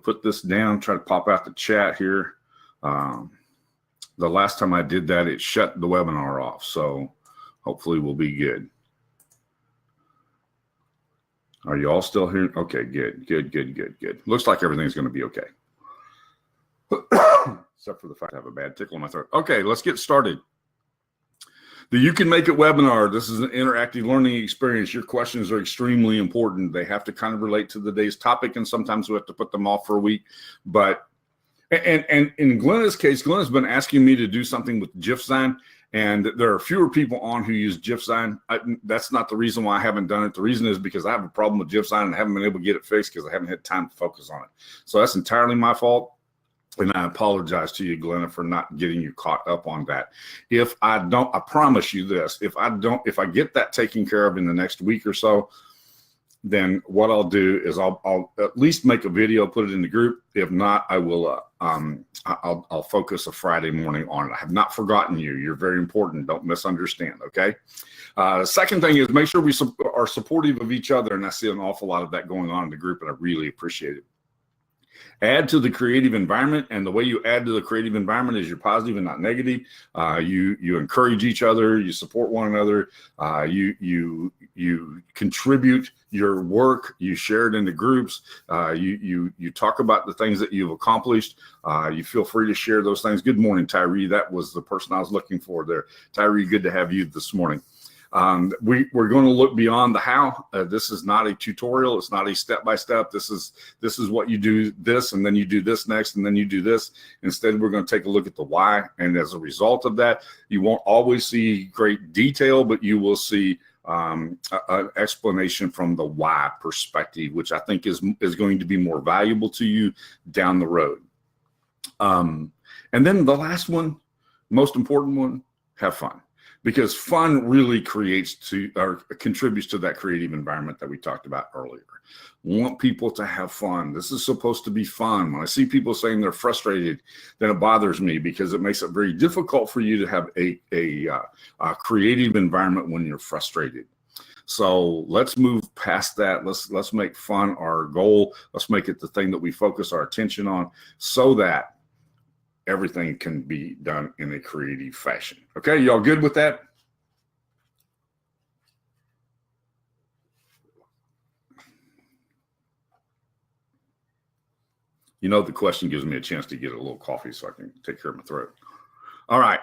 put this down, try to pop out the chat here. The last time I did that, it shut the webinar off. So hopefully we'll be good. Are you all still here? Okay, good. Looks like everything's going to be okay. Except for the fact I have a bad tickle in my throat. Okay, let's get started. The You Can Make It webinar. This is an interactive learning experience. Your questions are extremely important. They have to kind of relate to the day's topic, and sometimes we have to put them off for a week. But and in Glenna's case, Glenna's been asking me to do something with GIFsign, and there are fewer people on who use GIFsign. That's not the reason why I haven't done it. The reason is because I have a problem with GIFsign and I haven't been able to get it fixed because I haven't had time to focus on it. So that's entirely my fault. And I apologize to you, Glenna, for not getting you caught up on that. If I don't, I promise you this, if I get that taken care of in the next week or so, then what I'll do is I'll at least make a video, put it in the group. If not, I will, I'll focus a Friday morning on it. I have not forgotten you. You're very important. Don't misunderstand, okay? The second thing is make sure we are supportive of each other, and I see an awful lot of that going on in the group, and I really appreciate it. Add to the creative environment, and the way you add to the creative environment is you're positive and not negative. You encourage each other, you support one another, you contribute your work, you share it into groups, you talk about the things that you've accomplished. You feel free to share those things. Good morning, Tyree. That was the person I was looking for there. Tyree, good to have you this morning. We're going to look beyond the how. This is not a tutorial. It's not a step-by-step. This is what you do this, and then you do this next, and then you do this. Instead, we're going to take a look at the why. And as a result of that, you won't always see great detail, but you will see an explanation from the why perspective, which I think is going to be more valuable to you down the road. And then the last one, most important one, have fun. Because fun really contributes to that creative environment that we talked about earlier. Want people to have fun. This is supposed to be fun. When I see people saying they're frustrated, then it bothers me because it makes it very difficult for you to have a creative environment when you're frustrated. So let's move past that. Let's make fun our goal. Let's make it the thing that we focus our attention on, so that everything can be done in a creative fashion. Okay, y'all good with that? You know, the question gives me a chance to get a little coffee so I can take care of my throat. All right,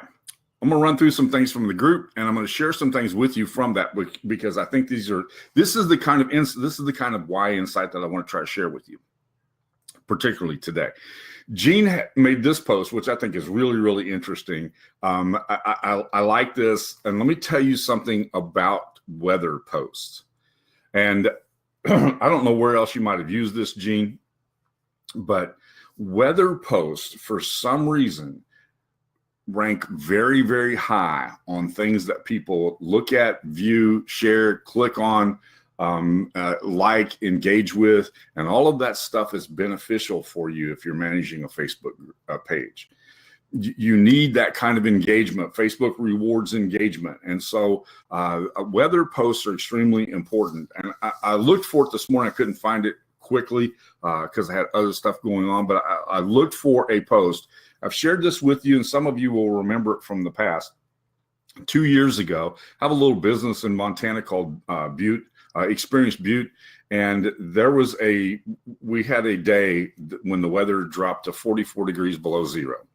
I'm going to run through some things from the group, and I'm going to share some things with you from that, because I think this is the kind of why insight that I want to try to share with you, particularly today. Gene made this post, which I think is really, really interesting. I like this. And let me tell you something about weather posts. And I don't know where else you might have used this, Gene, but weather posts, for some reason, rank very, very high on things that people look at, view, share, click on, like, engage with, and all of that stuff is beneficial for you if you're managing a Facebook page. You need that kind of engagement. Facebook rewards engagement. And so weather posts are extremely important. And I looked for it this morning. I couldn't find it quickly because I had other stuff going on, but I looked for a post. I've shared this with you, and some of you will remember it from the past. 2 years ago, I have a little business in Montana called Butte. Experience Butte, and we had a day when the weather dropped to 44 degrees below zero,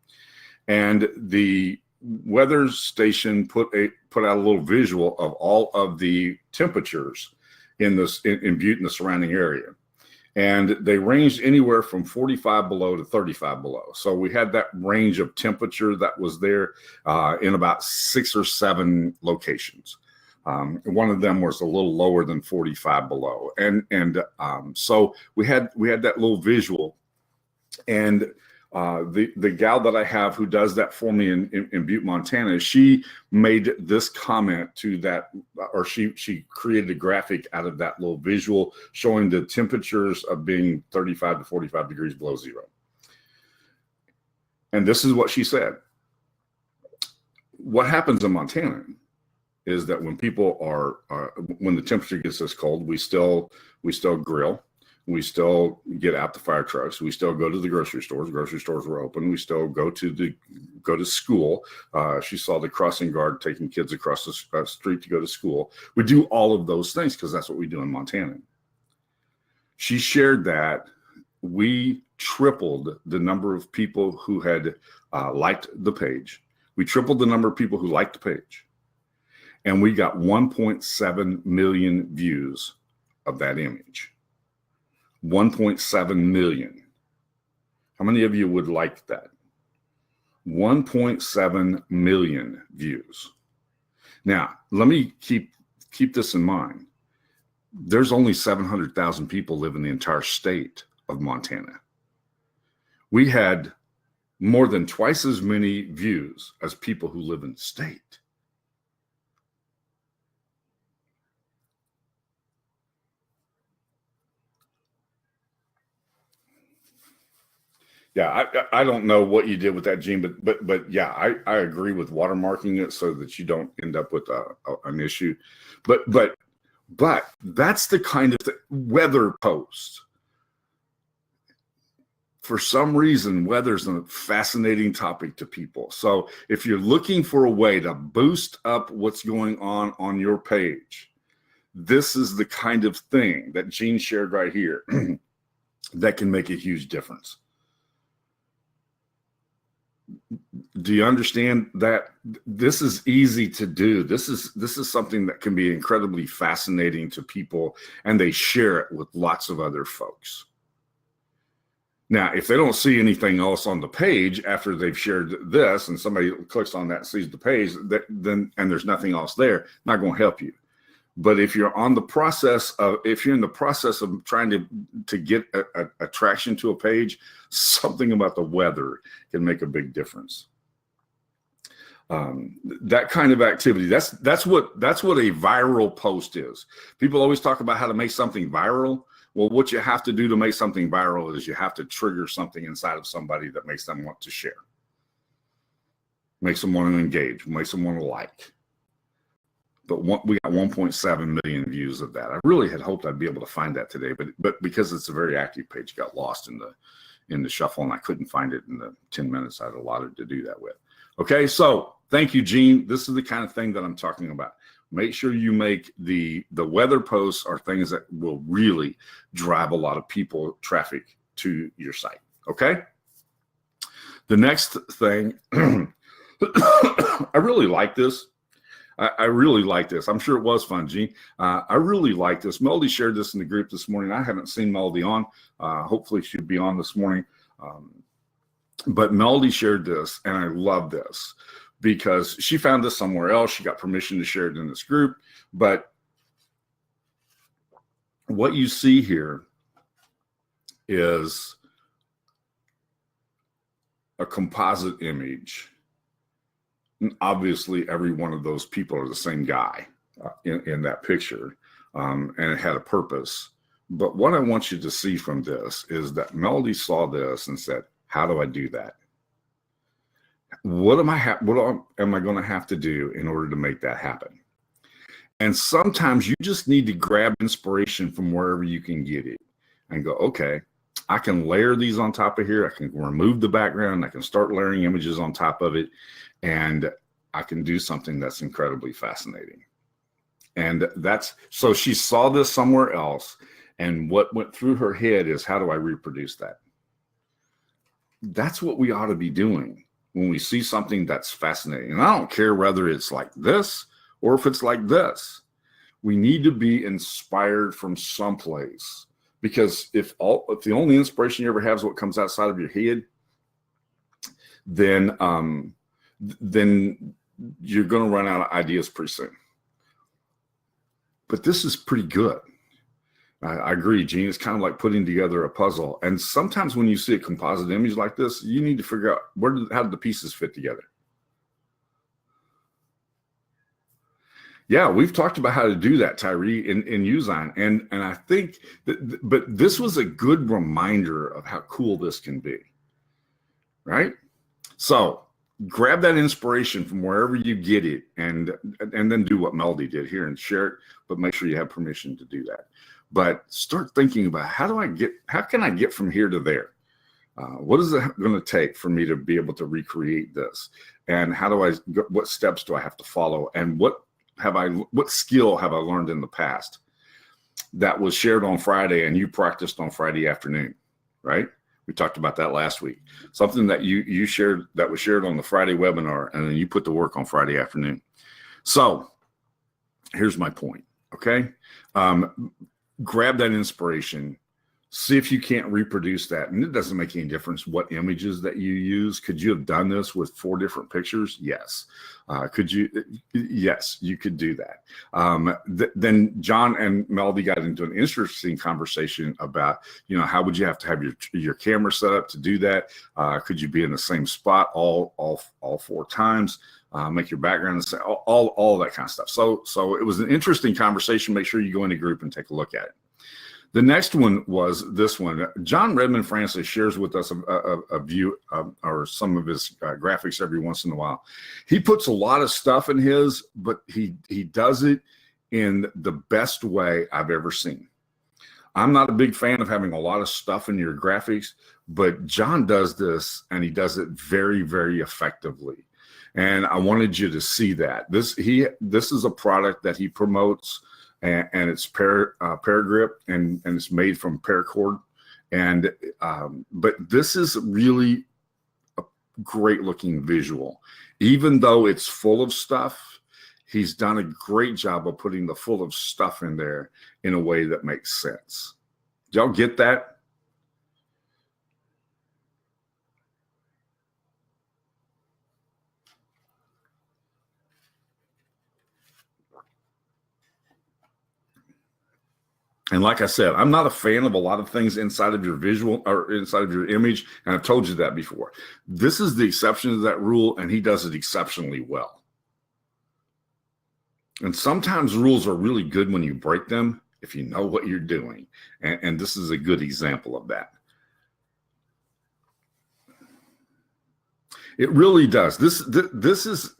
and the weather station put out a little visual of all of the temperatures in Butte and the surrounding area, and they ranged anywhere from 45 below to 35 below. So we had that range of temperature that was there in about 6 or 7 locations. One of them was a little lower than 45 below. And so we had that little visual, and the gal that I have who does that for me in Butte, Montana, she made this comment to that, or she created a graphic out of that little visual showing the temperatures of being 35 to 45 degrees below zero. And this is what she said. What happens in Montana is that when people when the temperature gets this cold, we still grill, We still get out the fire trucks. We still go to the grocery stores. Grocery stores were open. We still go to school. She saw the crossing guard taking kids across the street to go to school. We do all of those things because that's what we do in Montana. She shared that we tripled the number of people who had liked the page. We tripled the number of people who liked the page. And we got 1.7 million views of that image. 1.7 million. How many of you would like that? 1.7 million views. Now, let me keep this in mind. There's only 700,000 people live in the entire state of Montana. We had more than twice as many views as people who live in the state. Yeah, I don't know what you did with that, Gene, but yeah, I agree with watermarking it so that you don't end up with an issue. But that's the kind of weather post. For some reason, weather's a fascinating topic to people. So if you're looking for a way to boost up what's going on your page, this is the kind of thing that Gene shared right here that can make a huge difference. Do you understand that this is easy to do? This is something that can be incredibly fascinating to people, and they share it with lots of other folks. Now, if they don't see anything else on the page after they've shared this, and somebody clicks on that and sees the page, then and there's nothing else there, not going to help you. But if you're in the process of trying to get attraction to a page, something about the weather can make a big difference. That kind of activity, that's what a viral post is. People always talk about how to make something viral. Well, what you have to do to make something viral is you have to trigger something inside of somebody that makes them want to share, makes them want to engage, makes them want to like. But we got 1.7 million views of that. I really had hoped I'd be able to find that today, but because it's a very active page, got lost in the shuffle, and I couldn't find it in the 10 minutes I'd allotted to do that with. Okay, so thank you, Gene. This is the kind of thing that I'm talking about. Make sure you make the weather posts are things that will really drive a lot of traffic to your site. Okay. The next thing, I really like this. I really like this. I'm sure it was fun, Gene. I really like this. Melody shared this in the group this morning. I haven't seen Melody on. Hopefully she'll be on this morning. But Melody shared this, and I love this because she found this somewhere else. She got permission to share it in this group. But what you see here is a composite image. And obviously, every one of those people are the same guy in that picture, and it had a purpose. But what I want you to see from this is that Melody saw this and said, how do I do that? What am I going to have to do in order to make that happen? And sometimes you just need to grab inspiration from wherever you can get it and go, okay, I can layer these on top of here. I can remove the background. I can start layering images on top of it. And I can do something that's incredibly fascinating. And so she saw this somewhere else. And what went through her head is, how do I reproduce that? That's what we ought to be doing when we see something that's fascinating. And I don't care whether it's like this or if it's like this. We need to be inspired from someplace, because if the only inspiration you ever have is what comes outside of your head, then you're going to run out of ideas pretty soon. But this is pretty good. I agree, Gene. It's kind of like putting together a puzzle. And sometimes when you see a composite image like this, you need to figure out how do the pieces fit together. Yeah, we've talked about how to do that, Tyree, in Usign. And I think but this was a good reminder of how cool this can be, right? So grab that inspiration from wherever you get it, and then do what Melody did here and share it, but make sure you have permission to do that. but start thinking about how can I get from here to there? What is it going to take for me to be able to recreate this? And what steps do I have to follow? And what skill have I learned in the past that was shared on Friday and you practiced on Friday afternoon, right? We talked about that last week. Something that you shared that was shared on the Friday webinar, and then you put to work on Friday afternoon. So here's my point, okay? Grab that inspiration. See if you can't reproduce that. And it doesn't make any difference what images that you use. Could you have done this with 4 different pictures? Yes. Could you? Yes, you could do that. Then John and Melody got into an interesting conversation about, how would you have to have your camera set up to do that? Could you be in the same spot all 4 times? Make your background the same, all that kind of stuff. So it was an interesting conversation. Make sure you go into group and take a look at it. The next one was this one. John Redmond Francis shares with us a view or some of his graphics every once in a while. He puts a lot of stuff in his, but he does it in the best way I've ever seen. I'm not a big fan of having a lot of stuff in your graphics, but John does this, and he does it very, very effectively. And I wanted you to see that. This is a product that he promotes, and it's Paragrip, and it's made from paracord. And but this is really a great looking visual. Even though it's full of stuff, he's done a great job of putting the full of stuff in there in a way that makes sense. Did y'all get that? And like I said, I'm not a fan of a lot of things inside of your visual or inside of your image. And I've told you that before. This is the exception to that rule, and he does it exceptionally well. And sometimes rules are really good when you break them, if you know what you're doing. And this is a good example of that. It really does. This is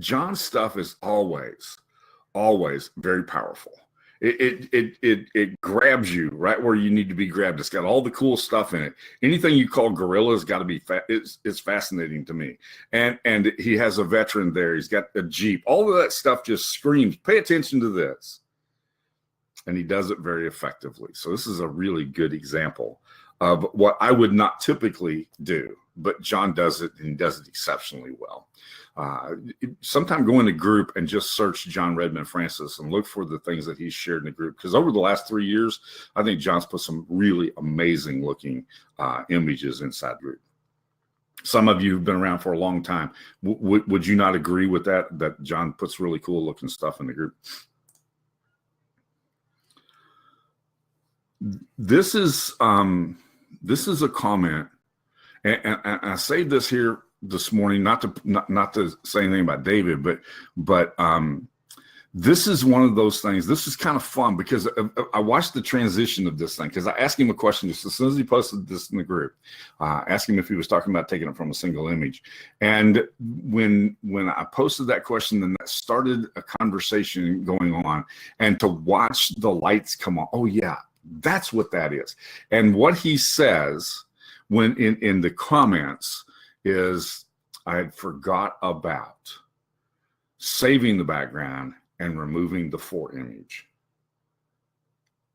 John's stuff is always very powerful. It grabs you right where you need to be grabbed. It's got all the cool stuff in it. Anything you call gorillas got to be it's fascinating to me. And he has a veteran there. He's got a Jeep. All of that stuff just screams, pay attention to this. And he does it very effectively. So this is a really good example of what I would not typically do, but John does it, and he does it exceptionally well. Sometime go in a group and just search John Redmond Francis and look for the things that he's shared in the group. Because over the last 3 years, I think John's put some really amazing looking images inside the group. Some of you have been around for a long time. Would you not agree with that John puts really cool looking stuff in the group? This is a comment, and I say this here this morning, not to say anything about David, but this is one of those things. This is kind of fun because I watched the transition of this thing, because I asked him a question just as soon as he posted this in the group. Asked him if he was talking about taking it from a single image, and when I posted that question, then that started a conversation going on, and to watch the lights come on. Oh yeah, that's what that is. And what he says when in the comments is, I had forgot about saving the background and removing the foreimage.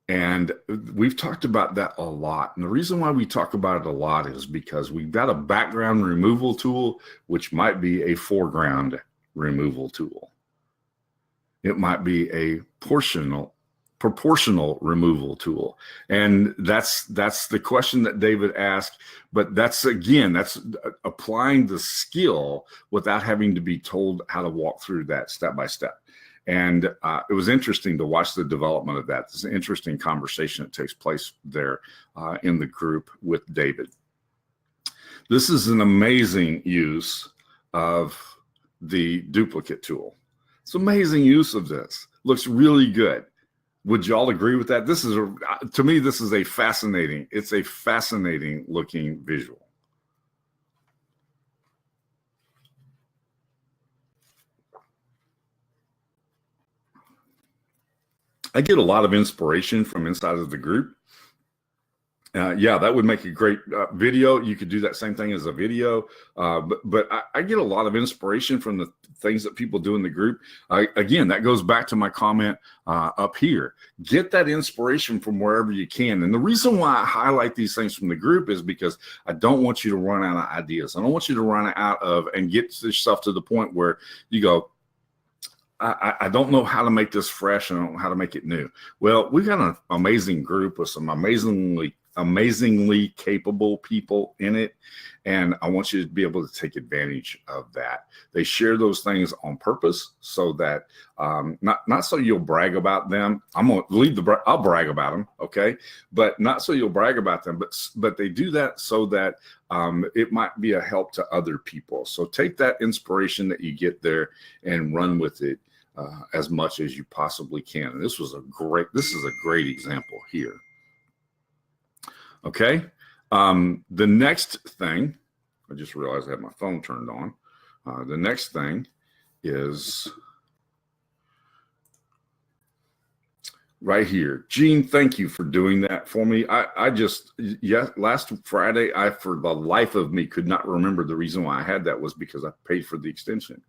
And we've talked about that a lot. And the reason why we talk about it a lot is because we've got a background removal tool, which might be a foreground removal tool. It might be a proportional removal tool. And that's the question that David asked, but that's applying the skill without having to be told how to walk through that step by step. And it was interesting to watch the development of that. It's an interesting conversation that takes place there in the group with David. This is an amazing use of the duplicate tool. It's amazing use of this. Looks really good. Would you all agree with that? This is to me, this is a fascinating looking visual. I get a lot of inspiration from inside of the group. Yeah, that would make a great video. You could do that same thing as a video. But I get a lot of inspiration from the things that people do in the group. Again, that goes back to my comment up here. Get that inspiration from wherever you can. And the reason why I highlight these things from the group is because I don't want you to run out of ideas. I don't want you to run out of and get yourself to the point where you go, I don't know how to make this fresh. I don't know how to make it new. Well, we've got an amazing group with some amazingly capable people in it, and I want you to be able to take advantage of that. They share those things on purpose so that not so you'll brag about them. I'm gonna I'll brag about them, okay, but not so you'll brag about them. But they do that so that it might be a help to other people. So take that inspiration that you get there and run with it as much as you possibly can. And this is a great example here. Okay. The next thing, I just realized I had my phone turned on. The next thing is right here. Gene, thank you for doing that for me. Last Friday, for the life of me, could not remember the reason why I had that was because I paid for the extension.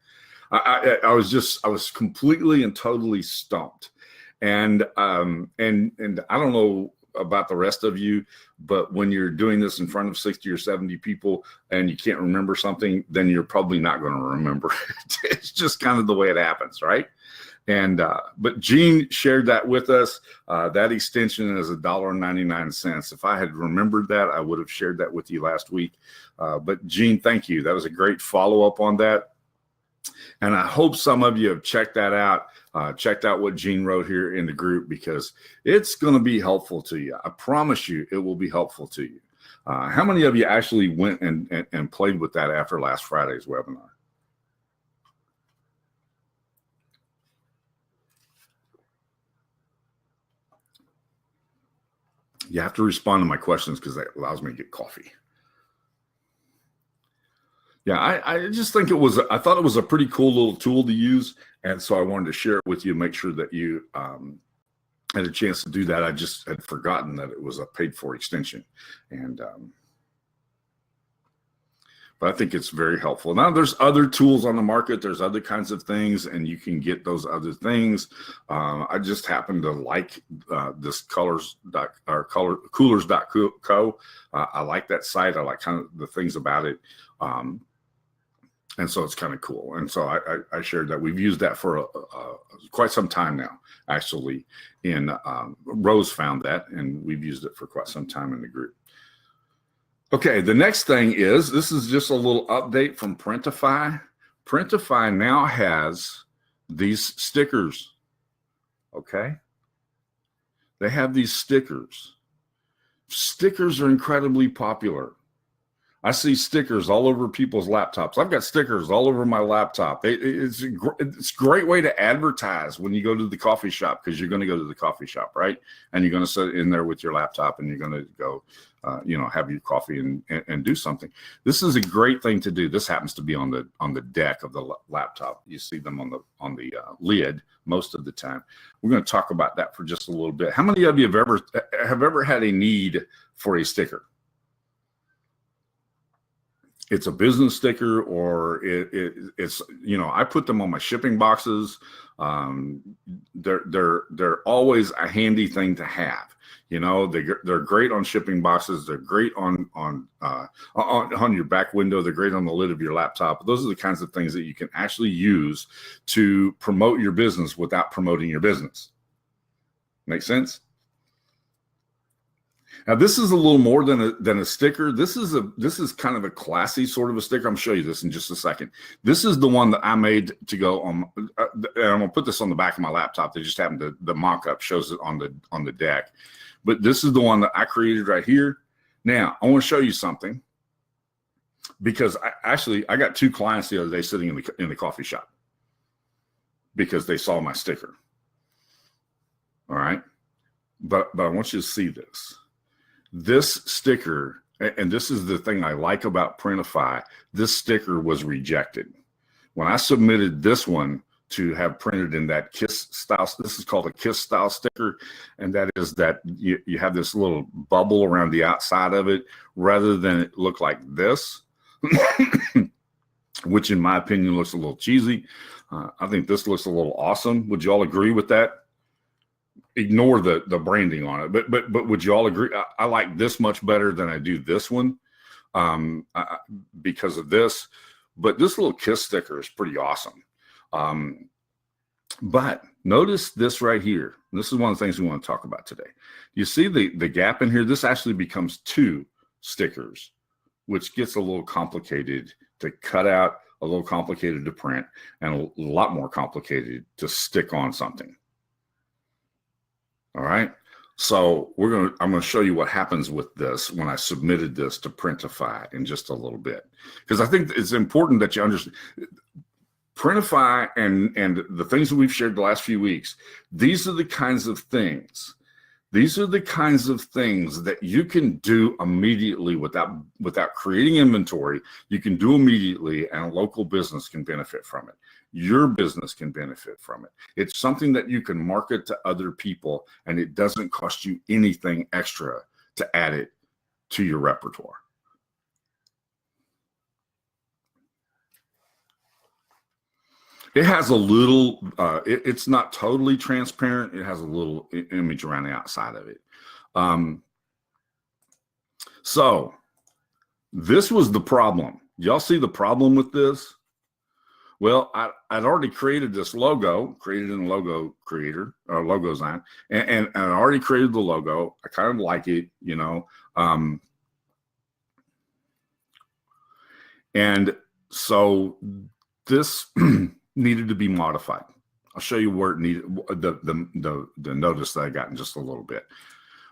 I was completely and totally stumped. And I don't know about the rest of you, but when you're doing this in front of 60 or 70 people and you can't remember something, then you're probably not going to remember it. It's just kind of the way it happens, right? And but Gene shared that with us. That extension is $1.99. If I had remembered that, I would have shared that with you last week. But Gene, thank you. That was a great follow-up on that. And I hope some of you have checked that out. Checked out what Gene wrote here in the group, because it's going to be helpful to you. I promise you it will be helpful to you. How many of you actually went and played with that after last Friday's webinar? You have to respond to my questions because that allows me to get coffee. Yeah, I just think I thought it was a pretty cool little tool to use. And so I wanted to share it with you, make sure that you had a chance to do that. I just had forgotten that it was a paid for extension. And but I think it's very helpful. Now there's other tools on the market. There's other kinds of things, and you can get those other things. I just happen to like this coolers.co. I like that site. I like kind of the things about it. And so it's kind of cool. And so I shared that. We've used that for quite some time now, actually. Rose found that, and we've used it for quite some time in the group. Okay, the next thing is, this is just a little update from Printify. Printify now has these stickers, okay? They have these stickers. Stickers are incredibly popular. I see stickers all over people's laptops. I've got stickers all over my laptop. It's a great way to advertise when you go to the coffee shop, because you're going to go to the coffee shop, right? And you're going to sit in there with your laptop, and you're going to go, have your coffee and do something. This is a great thing to do. This happens to be on the deck of the laptop. You see them on the lid most of the time. We're going to talk about that for just a little bit. How many of you have ever had a need for a sticker? It's a business sticker, or it's I put them on my shipping boxes. They're always a handy thing to have. They're great on shipping boxes. They're great on your back window. They're great on the lid of your laptop. Those are the kinds of things that you can actually use to promote your business without promoting your business. Make sense? Now, this is a little more than a sticker. This is kind of a classy sort of a sticker. I'm going to show you this in just a second. This is the one that I made to go on. And I'm going to put this on the back of my laptop. They just happened to, the mock-up shows it on the deck. But this is the one that I created right here. Now, I want to show you something, because I got 2 clients the other day sitting in the coffee shop because they saw my sticker. All right. But I want you to see this. This sticker, and this is the thing I like about Printify, this sticker was rejected. When I submitted this one to have printed in that KISS style. This is called a KISS style sticker, and that is that you have this little bubble around the outside of it rather than it look like this, which in my opinion looks a little cheesy. I think this looks a little awesome. Would you all agree with that? Ignore the branding on it, but would you all agree? I like this much better than I do this one because of this. But this little KISS sticker is pretty awesome. But notice this right here. This is one of the things we want to talk about today. You see the gap in here? This actually becomes 2 stickers, which gets a little complicated to cut out, a little complicated to print, and a lot more complicated to stick on something. All right. So I'm going to show you what happens with this when I submitted this to Printify in just a little bit, because I think it's important that you understand Printify and the things that we've shared the last few weeks. These are the kinds of things. These are the kinds of things that you can do immediately without creating inventory. You can do immediately, and a local business can benefit from it. Your business can benefit from it. It's something that you can market to other people, and it doesn't cost you anything extra to add it to your repertoire. It has a little, it's not totally transparent. It has a little image around the outside of it. So this was the problem. Y'all see the problem with this? Well, I'd already created this logo, created in Logo Creator, or Logo Design, and I already created the logo. I kind of like it, you know. And so this needed to be modified. I'll show you where it needed the notice that I got in just a little bit.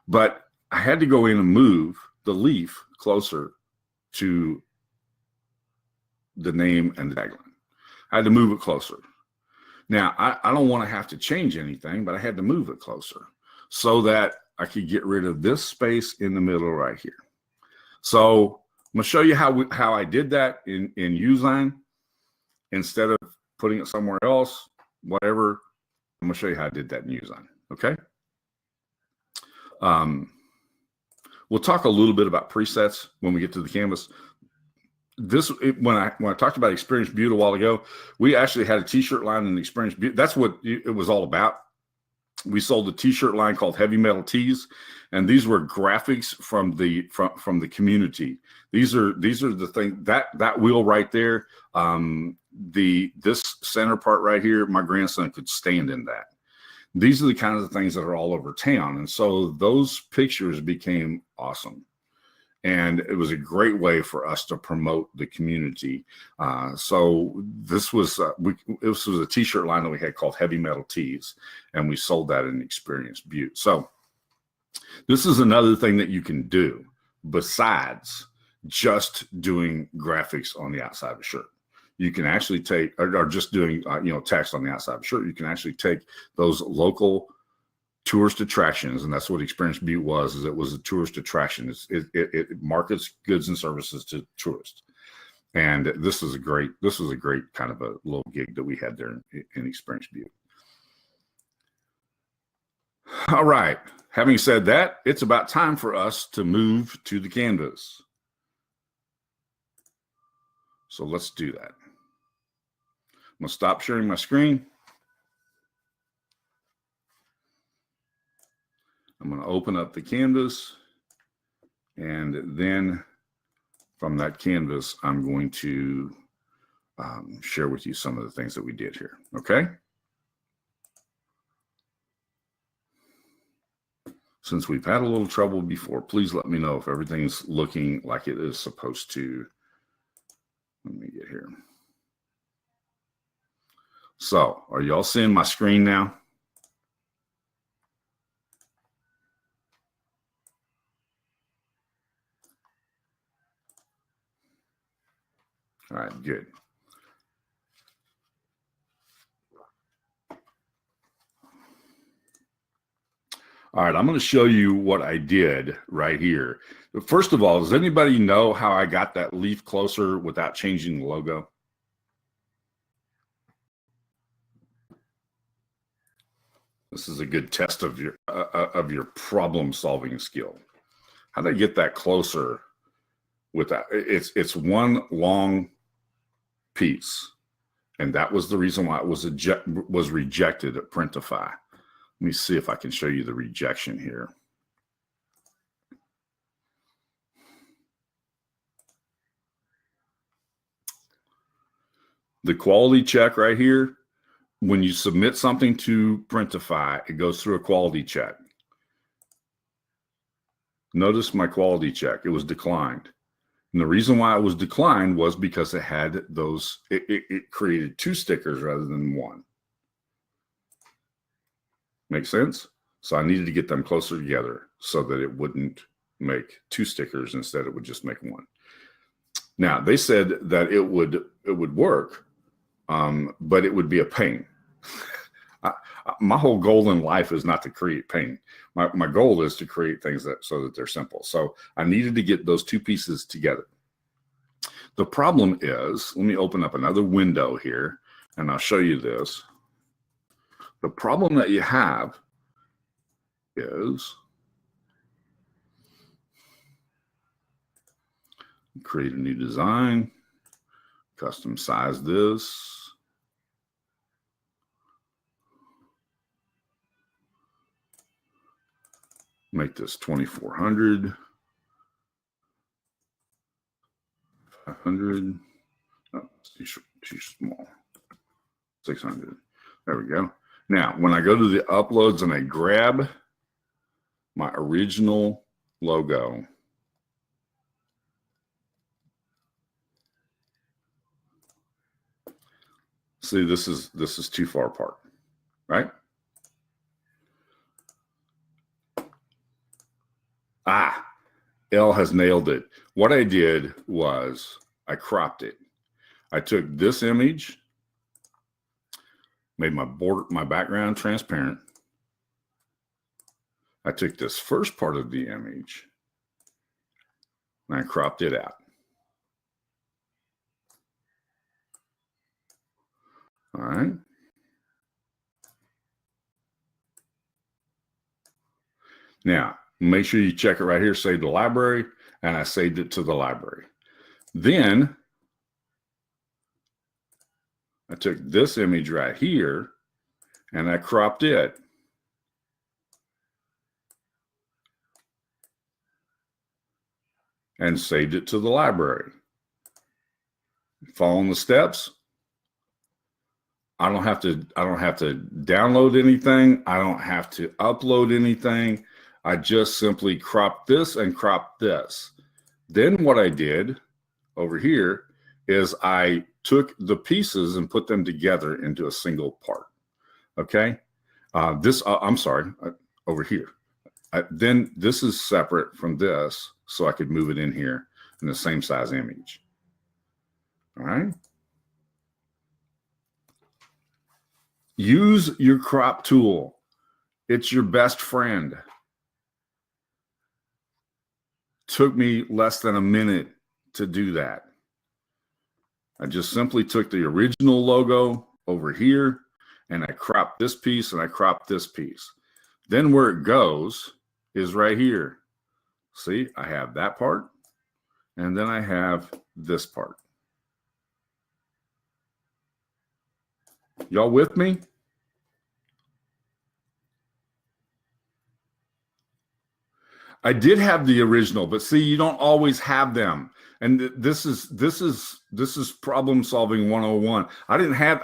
But I had to go in and move the leaf closer to the name and the tagline. I had to move it closer. Now, I don't want to have to change anything, but I had to move it closer so that I could get rid of this space in the middle right here. So I'm going to show you how I did that in Usign. Instead of putting it somewhere else, whatever, I'm going to show you how I did that in Usign, okay? We'll talk a little bit about presets when we get to the canvas. When I talked about Experience Butte a while ago, we actually had a t-shirt line in Experience Butte. That's what it was all about. We sold a t-shirt line called Heavy Metal Tees, and these were graphics from the community. These are the thing that wheel right there. This center part right here, my grandson could stand in that. These are the kinds of things that are all over town, and so those pictures became awesome. And it was a great way for us to promote the community. So this was a t-shirt line that we had called Heavy Metal Tees, and we sold that in Experience Butte. So this is another thing that you can do besides just doing graphics on the outside of a shirt. You can actually take, or just doing text on the outside of a shirt. You can actually take those local tourist attractions, and that's what Experience Butte was. Is it was a tourist attraction. It markets goods and services to tourists, and this was a great kind of a little gig that we had there in Experience Butte. All right. Having said that, it's about time for us to move to the canvas. So let's do that. I'm gonna stop sharing my screen. I'm going to open up the canvas, and then from that canvas, I'm going to share with you some of the things that we did here, okay? Since we've had a little trouble before, please let me know if everything's looking like it is supposed to. Let me get here. So, are y'all seeing my screen now? All right, good. All right, I'm going to show you what I did right here. But first of all, does anybody know how I got that leaf closer without changing the logo? This is a good test of your problem solving skill. How do I get that closer with that? It's one long piece, and that was the reason why it was rejected at Printify. Let me see if I can show you the rejection here. The quality check right here, when you submit something to Printify, it goes through a quality check. Notice my quality check, it was declined. And the reason why it was declined was because it had those, it created 2 stickers rather than 1. Make sense? So I needed to get them closer together so that it wouldn't make 2 stickers. Instead, it would just make 1. Now, they said that it would work, but it would be a pain. My whole goal in life is not to create pain. My goal is to create things so that they're simple. So I needed to get those 2 pieces together. The problem is, let me open up another window here, and I'll show you this. The problem that you have is create a new design, custom size this. Make this 2400, 500, oh, it's too small, 600. There we go. Now, when I go to the uploads and I grab my original logo, see, this is too far apart, right? Elle has nailed it. What I did was I cropped it. I took this image, made my background transparent. I took this first part of the image and I cropped it out. All right. Now, make sure you check it right here, save the library, and I saved it to the library. Then I took this image right here and I cropped it. And saved it to the library. Following the steps. I don't have to download anything. I don't have to upload anything. I just simply crop this and crop this. Then what I did over here is I took the pieces and put them together into a single part. Okay. I'm sorry, over here. Then this is separate from this, so I could move it in here in the same size image. All right. Use your crop tool. It's your best friend. Took me less than a minute to do that. I just simply took the original logo over here and I cropped this piece and I cropped this piece. Then where it goes is right here. See, I have that part and then I have this part. Y'all with me? I did have the original, but see, you don't always have them. And this is problem solving 101. I didn't have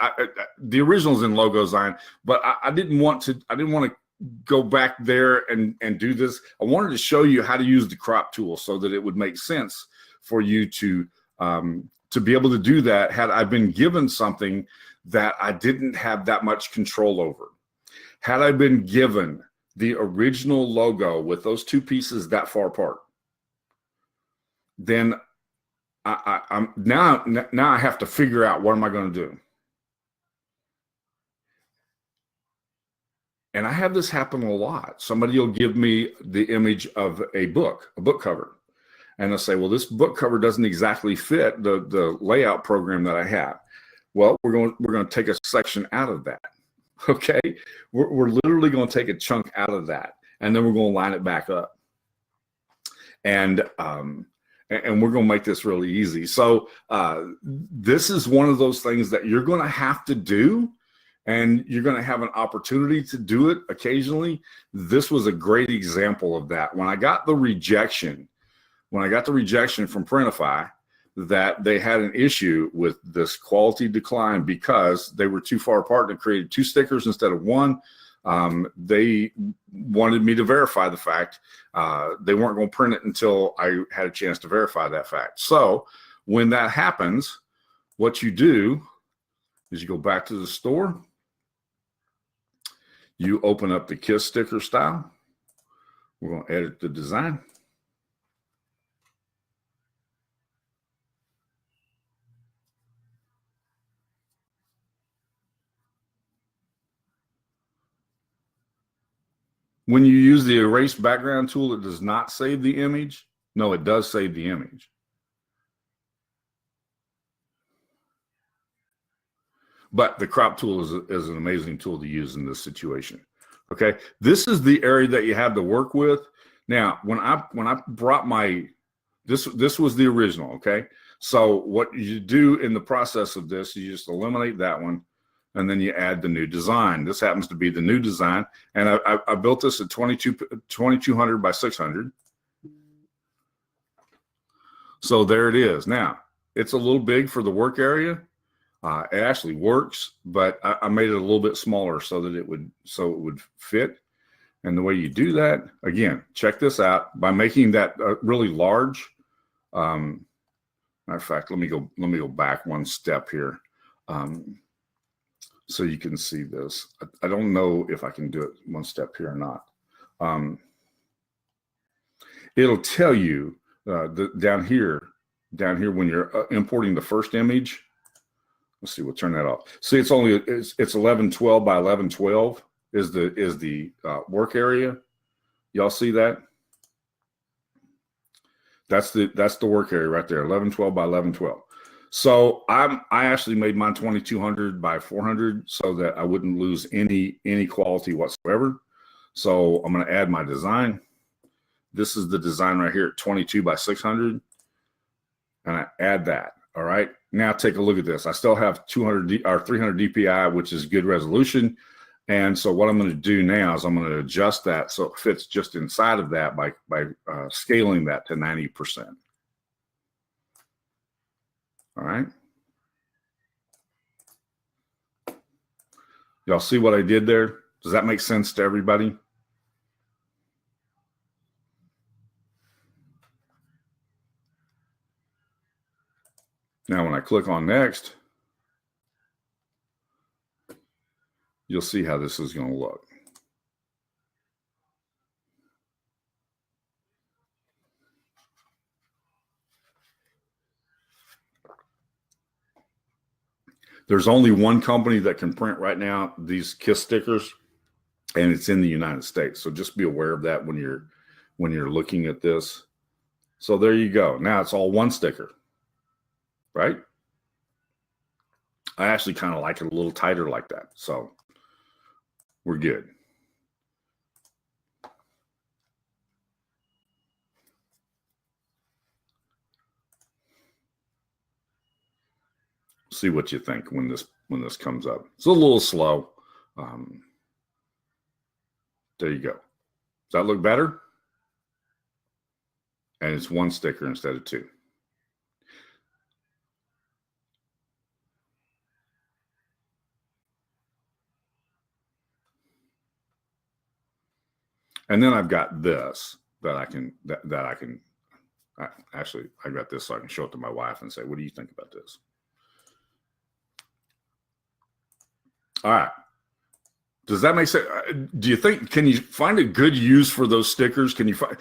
the originals in LogoZine, but I didn't want to go back there and do this. I wanted to show you how to use the crop tool so that it would make sense for you to be able to do that had I been given something that I didn't have that much control over. Had I been given the original logo with those 2 pieces that far apart, then I'm now I have to figure out what am I going to do. And I have this happen a lot. Somebody will give me the image of a book cover. And they'll say, well, this book cover doesn't exactly fit the layout program that I have. Well, we're going to take a section out of that. Okay, we're literally going to take a chunk out of that, and then we're going to line it back up, and we're going to make this really easy. So this is one of those things that you're going to have to do, and you're going to have an opportunity to do it occasionally. This was a great example of that. When I got the rejection from Printify, that they had an issue with this quality decline because they were too far apart and created 2 stickers instead of 1. They wanted me to verify the fact. They weren't going to print it until I had a chance to verify that fact. So when that happens, what you do is you go back to the store, you open up the KISS sticker style. We're going to edit the design. When you use the erase background tool, it does not save the image. No, it does save the image. But the crop tool is an amazing tool to use in this situation. Okay, this is the area that you have to work with. Now, when I brought my, this was the original, okay? So what you do in the process of this, you just eliminate that one, and then you add the new design. This happens to be the new design, and I built this at 2200 by 600. So there it is. Now, it's a little big for the work area. It actually works, but I made it a little bit smaller so that it would fit. And the way you do that, again, check this out, by making that really large. Matter of fact, let me go back one step here, so you can see this. I don't know if I can do it one step here or not. It'll tell you down here when you're importing the first image. Let's see, we'll turn that off. See, it's 1112 by 1112 is the work area. Y'all see that? That's the work area right there, 1112 by 1112. So I actually made mine 2200 by 400 so that I wouldn't lose any quality whatsoever. So I'm going to add my design. This is the design right here at 22 by 600, and I add that. All right. Now take a look at this. I still have 300 DPI, which is good resolution. And so what I'm going to do now is I'm going to adjust that so it fits just inside of that by scaling that to 90%. All right. Y'all see what I did there? Does that make sense to everybody? Now, when I click on next, you'll see how this is going to look. There's only one company that can print right now these KISS stickers, and it's in the United States. So just be aware of that when you're looking at this. So there you go. Now it's all one sticker, right? I actually kind of like it a little tighter like that. So we're good. See what you think when this comes up. It's a little slow. There you go. Does that look better? And it's one sticker instead of 2. And then I've got this that I can actually, I got this so I can show it to my wife and say, what do you think about this? All right. Does that make sense? Do you think, can you find a good use for those stickers? Can you find,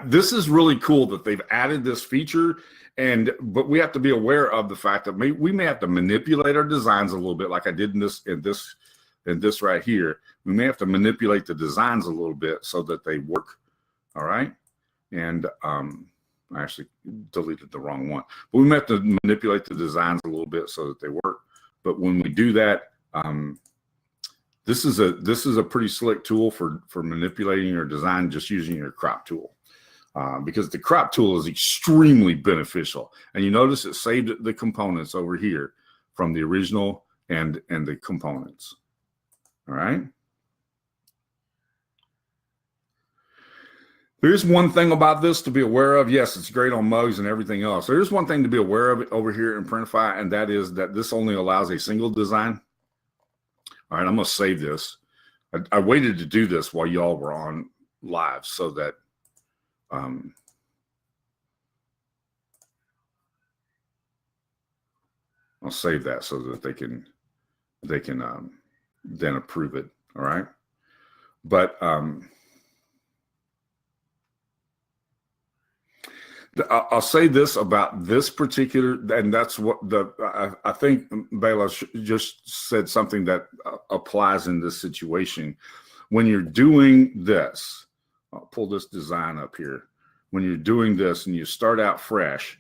this is really cool that they've added this feature, but we have to be aware of the fact that we may have to manipulate our designs a little bit, like I did in this right here. We may have to manipulate the designs a little bit so that they work. All right. And I actually deleted the wrong one, but we may have to manipulate the designs a little bit so that they work. But when we do that, This is a pretty slick tool for manipulating your design just using your crop tool, because the crop tool is extremely beneficial. And you notice it saved the components over here from the original and the components. All right. There's one thing about this to be aware of. Yes, it's great on mugs and everything else. There's one thing to be aware of over here in Printify, and that is that this only allows a single design. All right, I'm going to save this. I waited to do this while y'all were on live so that I'll save that so that they can then approve it. All right, but I'll say this about this particular, and that's what I think Bela just said something that applies in this situation. When you're doing this, I'll pull this design up here. When you're doing this and you start out fresh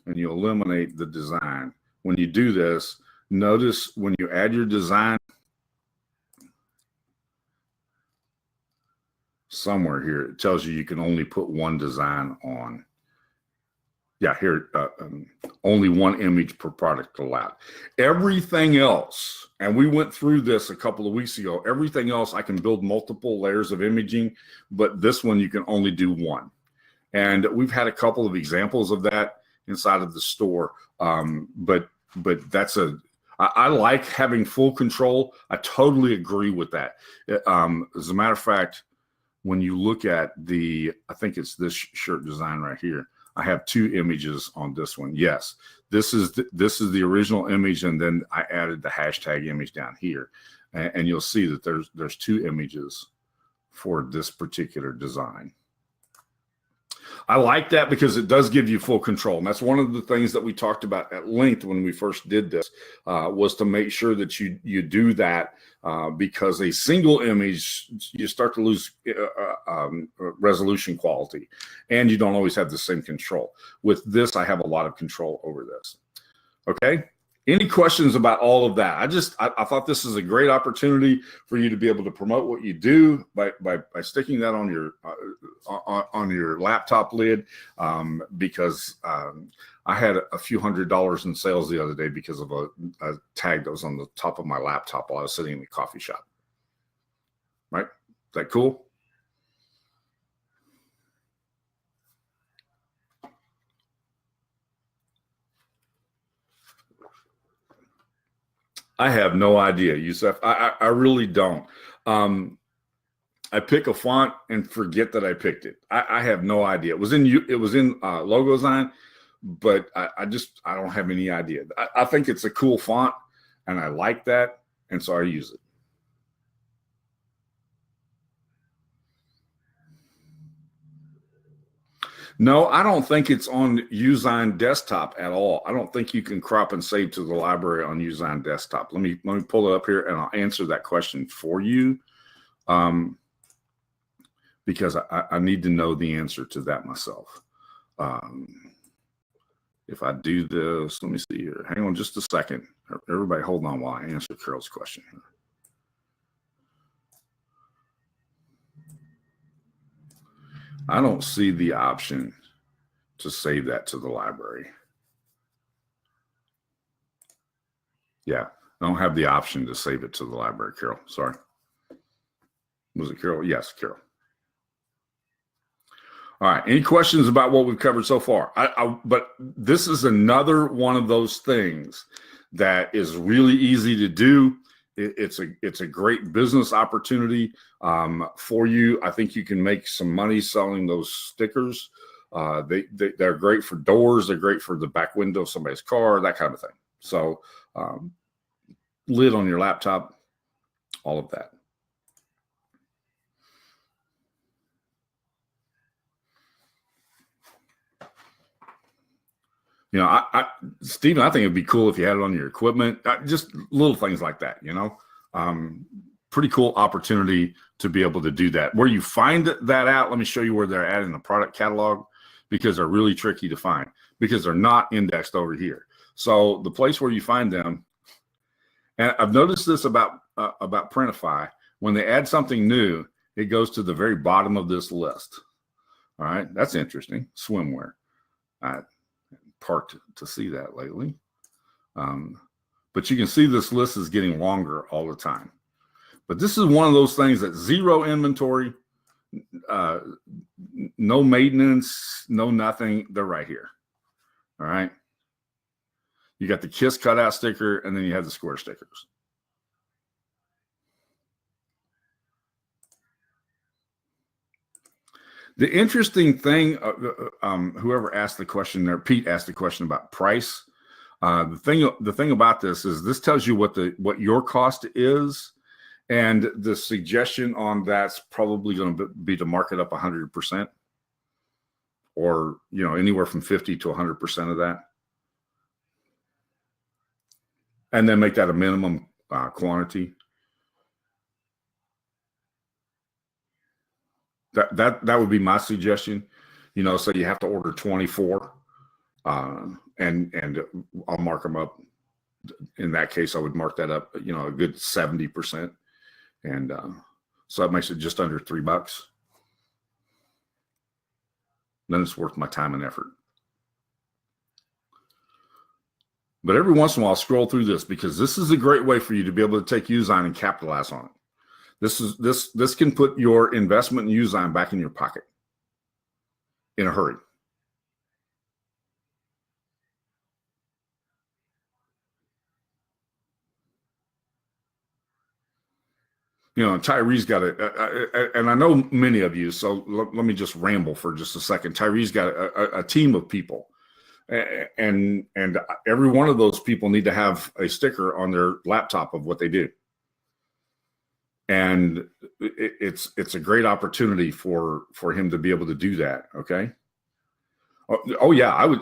and you eliminate the design, when you do this, notice when you add your design somewhere here, it tells you can only put one design on. Yeah, here, only one image per product allowed. Everything else, and we went through this a couple of weeks ago, everything else I can build multiple layers of imaging, but this one you can only do one. And we've had a couple of examples of that inside of the store, but that's I like having full control. I totally agree with that. As a matter of fact, when you look at I think it's this shirt design right here, I have two images on this one. Yes, this is the original image, and then I added the hashtag image down here, and you'll see that there's two images for this particular design. I like that because it does give you full control, and that's one of the things that we talked about at length when we first did this, was to make sure that you do that, because a single image, you start to lose resolution quality, and you don't always have the same control. With this, I have a lot of control over this. Okay. Any questions about all of that? I thought this is a great opportunity for you to be able to promote what you do by sticking that on your laptop lid, because I had a few $100s in sales the other day because of a tag that was on the top of my laptop while I was sitting in the coffee shop. Right? Is that cool? I have no idea, Yusuf. I really don't. I pick a font and forget that I picked it. I have no idea. It was in Logosign, but I don't have any idea. I think it's a cool font, and I like that, and so I use it. No, I don't think it's on Usign desktop at all. I don't think you can crop and save to the library on Usign desktop. Let me pull it up here, and I'll answer that question for you, because I need to know the answer to that myself. If I do this, let me see here. Hang on just a second. Everybody hold on while I answer Carol's question here. I don't see the option to save that to the library. Yeah, I don't have the option to save it to the library, Carol. Sorry. Was it Carol? Yes, Carol. All right. Any questions about what we've covered so far? But this is another one of those things that is really easy to do. It's a great business opportunity for you. I think you can make some money selling those stickers. They're great for doors. They're great for the back window of somebody's car, that kind of thing. So lid on your laptop, all of that. You know, Stephen, I think it'd be cool if you had it on your equipment, just little things like that, you know. Pretty cool opportunity to be able to do that. Where you find that out, let me show you where they're at in the product catalog, because they're really tricky to find because they're not indexed over here. So the place where you find them, and I've noticed this about about Printify, when they add something new, it goes to the very bottom of this list. All right, that's interesting. Swimwear. I parked to see that lately. But you can see this list is getting longer all the time. But this is one of those things that zero inventory, no maintenance, no nothing. They're right here. All right. You got the KISS cutout sticker, and then you have the square stickers. The interesting thing, whoever asked the question there, Pete asked the question about price. The thing about this is this tells you what your cost is, and the suggestion on that's probably going to be to mark it up 100%, or anywhere from 50 to 100% of that, and then make that a minimum quantity. That would be my suggestion. So you have to order 24, and I'll mark them up. In that case, I would mark that up, a good 70%, and so that makes it just under $3. Then it's worth my time and effort. But every once in a while, I'll scroll through this, because this is a great way for you to be able to take Usign and capitalize on it. This can put your investment in Usign back in your pocket in a hurry. Tyree's got and I know many of you, so let me just ramble for just a second. Tyree's got a team of people, and every one of those people need to have a sticker on their laptop of what they do. And it's a great opportunity for him to be able to do that. Okay. Oh yeah,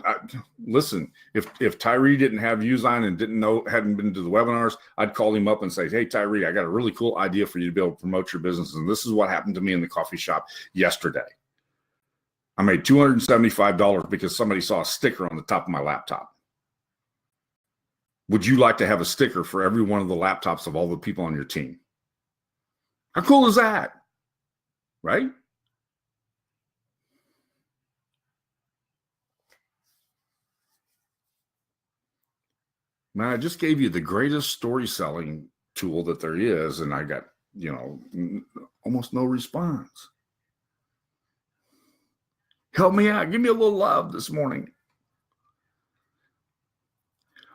listen. If Tyree didn't have Usign and hadn't been to the webinars, I'd call him up and say, "Hey Tyree, I got a really cool idea for you to be able to promote your business, and this is what happened to me in the coffee shop yesterday. I made $275 because somebody saw a sticker on the top of my laptop. Would you like to have a sticker for every one of the laptops of all the people on your team? How cool is that? Right?" Man, I just gave you the greatest story selling tool that there is, and I got, almost no response. Help me out. Give me a little love this morning.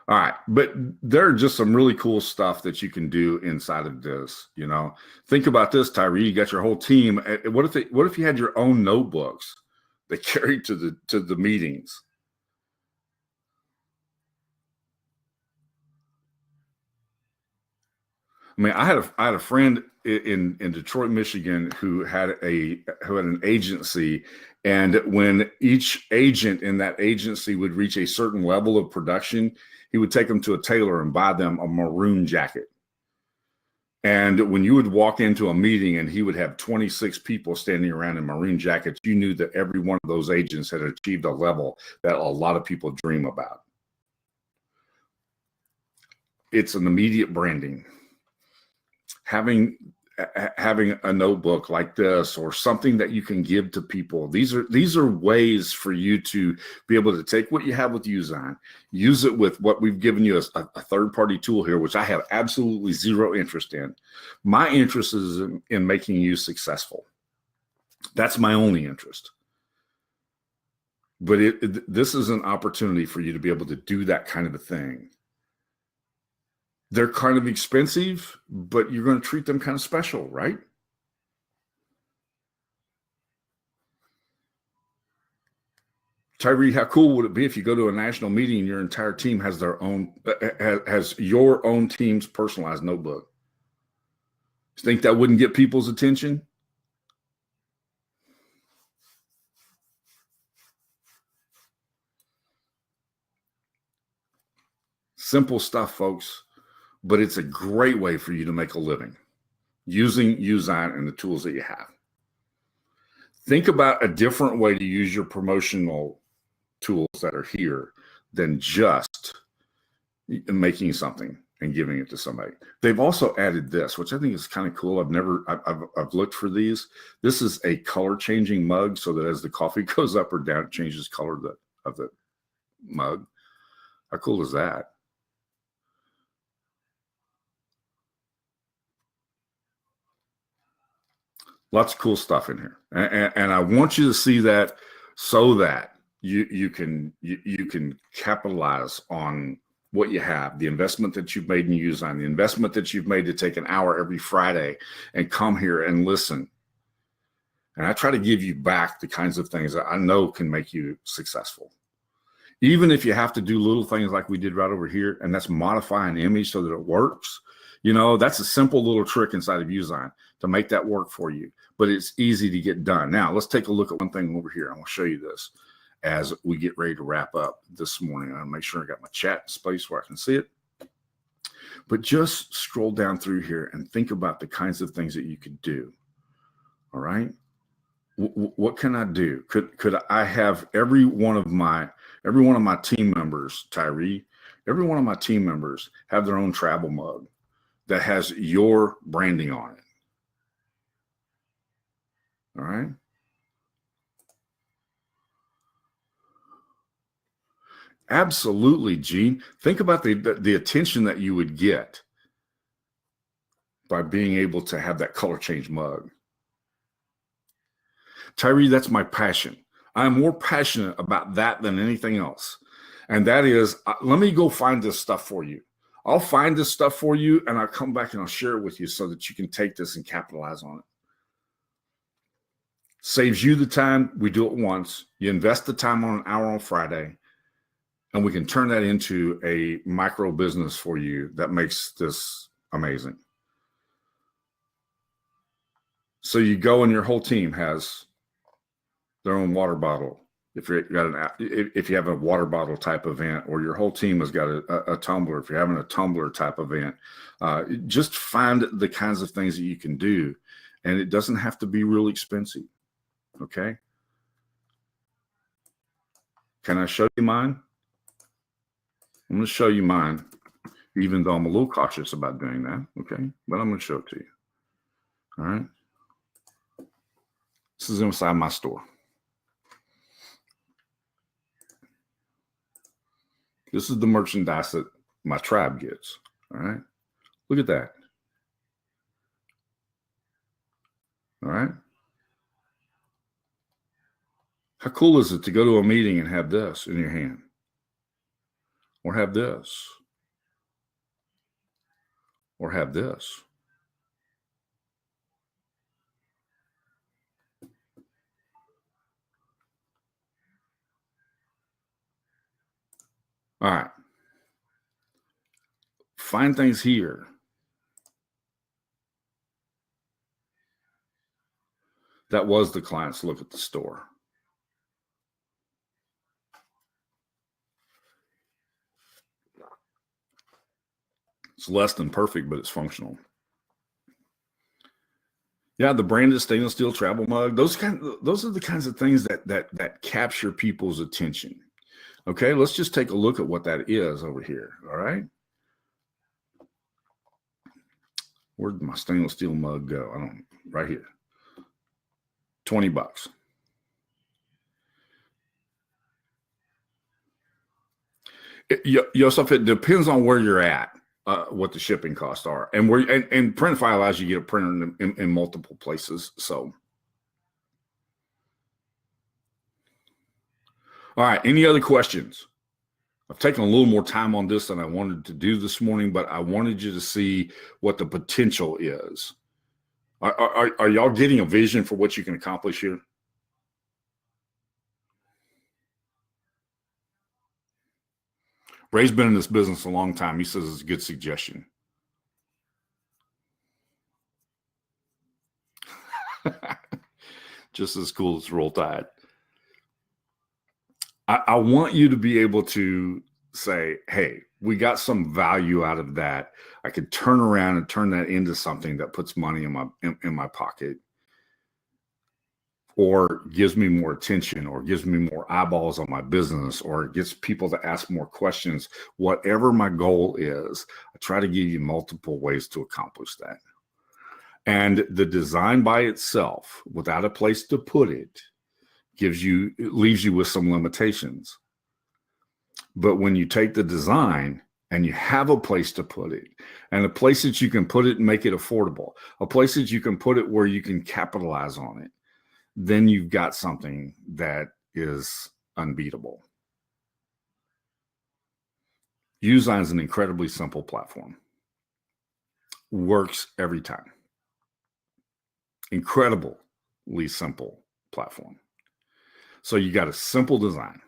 All right, but there are just some really cool stuff that you can do inside of this. Think about this, Tyree. You got your whole team. What if you had your own notebooks that carried to the meetings? I mean, I had a friend in Detroit, Michigan, who had an agency, and when each agent in that agency would reach a certain level of production, he would take them to a tailor and buy them a maroon jacket. And when you would walk into a meeting and he would have 26 people standing around in maroon jackets, you knew that every one of those agents had achieved a level that a lot of people dream about. It's an immediate branding. Having a notebook like this, or something that you can give to people. These are ways for you to be able to take what you have with Usign, use it with what we've given you as a third-party tool here, which I have absolutely zero interest in. My interest is in making you successful. That's my only interest. But this is an opportunity for you to be able to do that kind of a thing. They're kind of expensive, but you're going to treat them kind of special, right? Tyree, how cool would it be if you go to a national meeting and your entire team has your own team's personalized notebook? You think that wouldn't get people's attention? Simple stuff, folks. But it's a great way for you to make a living using Usign and the tools that you have. Think about a different way to use your promotional tools that are here than just making something. and giving it to somebody. They've also added this, which I think is kind of cool. I've looked for these. This is a color changing mug, so that as the coffee goes up or down, it changes color of the mug. How cool is that? Lots of cool stuff in here, and I want you to see that so that you can capitalize on what you have, the investment that you've made in Useon, the investment that you've made to take an hour every Friday and come here and listen. And I try to give you back the kinds of things that I know can make you successful. Even if you have to do little things like we did right over here, and that's modify an image so that it works. You know, that's a simple little trick inside of Useon to make that work for you, but it's easy to get done. Now, let's take a look at one thing over here. I'm going to show you this as we get ready to wrap up this morning. I'll make sure I got my chat space where I can see it. But just scroll down through here and think about the kinds of things that you could do. All right. What can I do? Could I have every one of my team members, Tyree, every one of my team members have their own travel mug that has your branding on it? All right. Absolutely, Gene. Think about the attention that you would get by being able to have that color change mug. Tyree, that's my passion. I'm more passionate about that than anything else. And that is, let me go find this stuff for you. I'll find this stuff for you, and I'll come back and I'll share it with you so that you can take this and capitalize on it. Saves you the time. We do it once. You invest the time on an hour on Friday, and we can turn that into a micro business for you that makes this amazing. So you go and your whole team has their own water bottle. If you have a water bottle type event, or your whole team has got a tumbler, if you're having a tumbler type event, just find the kinds of things that you can do, and it doesn't have to be real expensive. Okay. Can I show you mine? I'm going to show you mine, even though I'm a little cautious about doing that. Okay. But I'm going to show it to you. All right. This is inside my store. This is the merchandise that my tribe gets. All right. Look at that. All right. How cool is it to go to a meeting and have this in your hand? Or have this? Or have this? All right. Find things here that was the client's look at the store. It's less than perfect, but it's functional. Yeah, the branded stainless steel travel mug. Those are the kinds of things that capture people's attention. Okay, let's just take a look at what that is over here. All right. Where'd my stainless steel mug go? I don't. Right here. $20. Yosef, it depends on where you're at, what the shipping costs are, and and Printify allows you to get a printer in multiple places. So, all right. Any other questions? I've taken a little more time on this than I wanted to do this morning, but I wanted you to see what the potential is. Are y'all getting a vision for what you can accomplish here? Ray's been in this business a long time. He says it's a good suggestion. Just as cool as Roll Tide. I want you to be able to say, hey, we got some value out of that. I could turn around and turn that into something that puts money in my pocket. or gives me more attention, or gives me more eyeballs on my business, or it gets people to ask more questions. Whatever my goal is, I try to give you multiple ways to accomplish that. And the design by itself, without a place to put it, leaves you with some limitations. But when you take the design and you have a place to put it, and a place that you can put it and make it affordable, a place that you can put it where you can capitalize on it, then you've got something that is unbeatable. Usign is an incredibly simple platform. Works every time. Incredibly simple platform. So you got a simple design,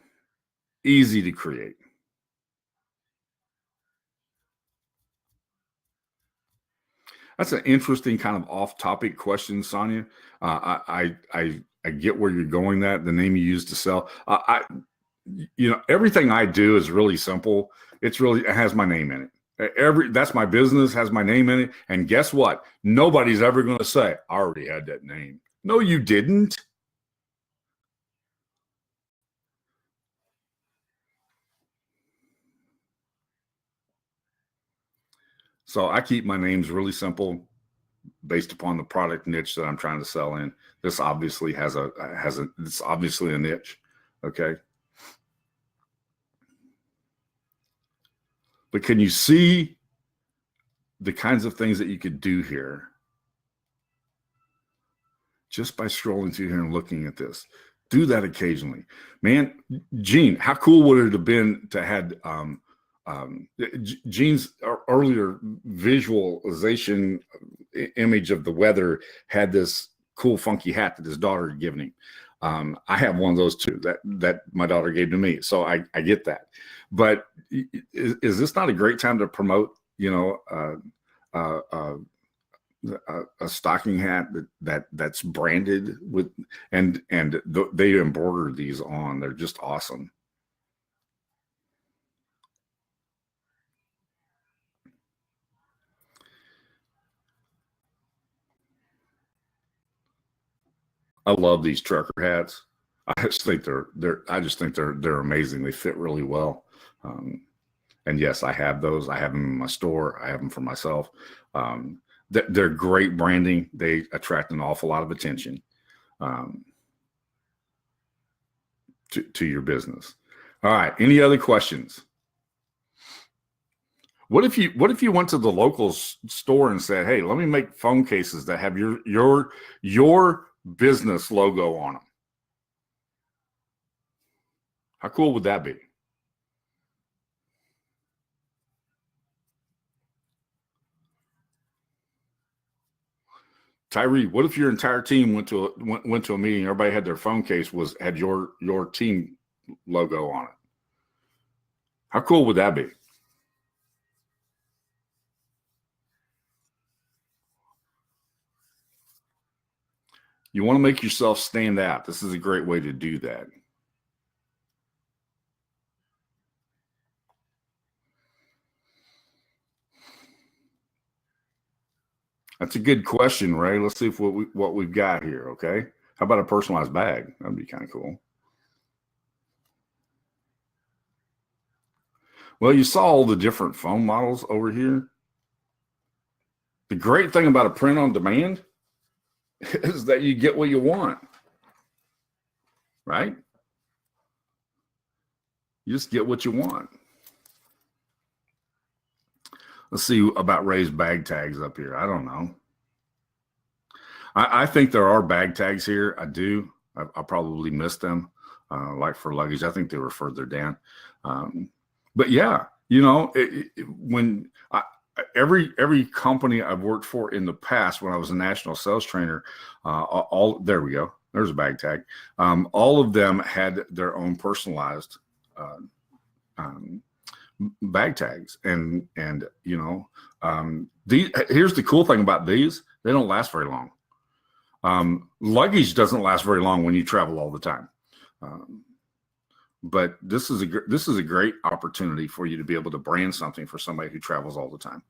easy to create. That's an interesting kind of off-topic question, Sonia. I get where you're going. That the name you use to sell. Everything I do is really simple. It has my name in it. That's my business, has my name in it. And guess what? Nobody's ever going to say, I already had that name. No, you didn't. So I keep my names really simple based upon the product niche that I'm trying to sell in. This obviously it's obviously a niche. Okay. But can you see the kinds of things that you could do here just by scrolling through here and looking at this? Do that occasionally. Man, Gene, how cool would it have been to had Gene's earlier visualization image of the weather had this cool funky hat that his daughter had given him. I have one of those too that my daughter gave to me. So I get that. But is this not a great time to promote, a stocking hat that's branded with, and they embroider these on. They're just awesome. I love these trucker hats. I just think they're amazing. They fit really well. And yes, I have those. I have them in my store. I have them for myself. They're great branding. They attract an awful lot of attention to your business. All right. Any other questions? What if you went to the local store and said, "Hey, let me make phone cases that have your business logo on them"? How cool would that be? Tyree, what if your entire team went to a meeting, everybody had their phone case had your team logo on it? How cool would that be? You want to make yourself stand out. This is a great way to do that. That's a good question, Ray. Let's see what we've got here. Okay, how about a personalized bag? That'd be kind of cool. Well, you saw all the different phone models over here. The great thing about a print on demand is that you get what you want, right? You just get what you want. Let's see about Ray's bag tags up here. I don't know. I think there are bag tags here. I do. I probably missed them, like for luggage. I think they were further down. But yeah, when every company I've worked for in the past, when I was a national sales trainer, there we go. There's a bag tag. All of them had their own personalized bag tags, and here's the cool thing about these: they don't last very long. Luggage doesn't last very long when you travel all the time. But this is a great opportunity for you to be able to brand something for somebody who travels all the time,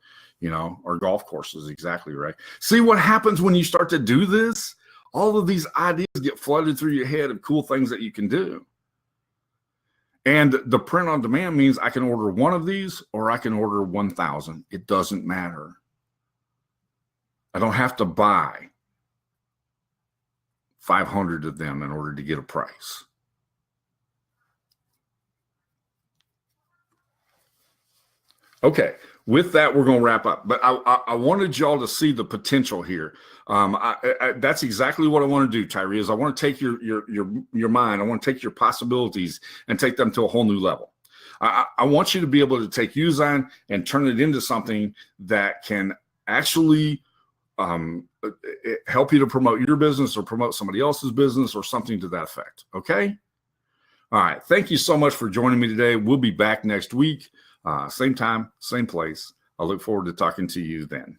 or golf courses. Exactly right. See what happens when you start to do this? all of these ideas get flooded through your head of cool things that you can do. And the print on demand means I can order one of these or I can order 1,000. It doesn't matter. I don't have to buy 500 of them in order to get a price. Okay, with that, we're going to wrap up. But I wanted y'all to see the potential here. That's exactly what I want to do, Tyree, is I want to take your mind, I want to take your possibilities and take them to a whole new level. I want you to be able to take Usign and turn it into something that can actually help you to promote your business or promote somebody else's business or something to that effect. Okay? All right. Thank you so much for joining me today. We'll be back next week. Same time, same place. I look forward to talking to you then.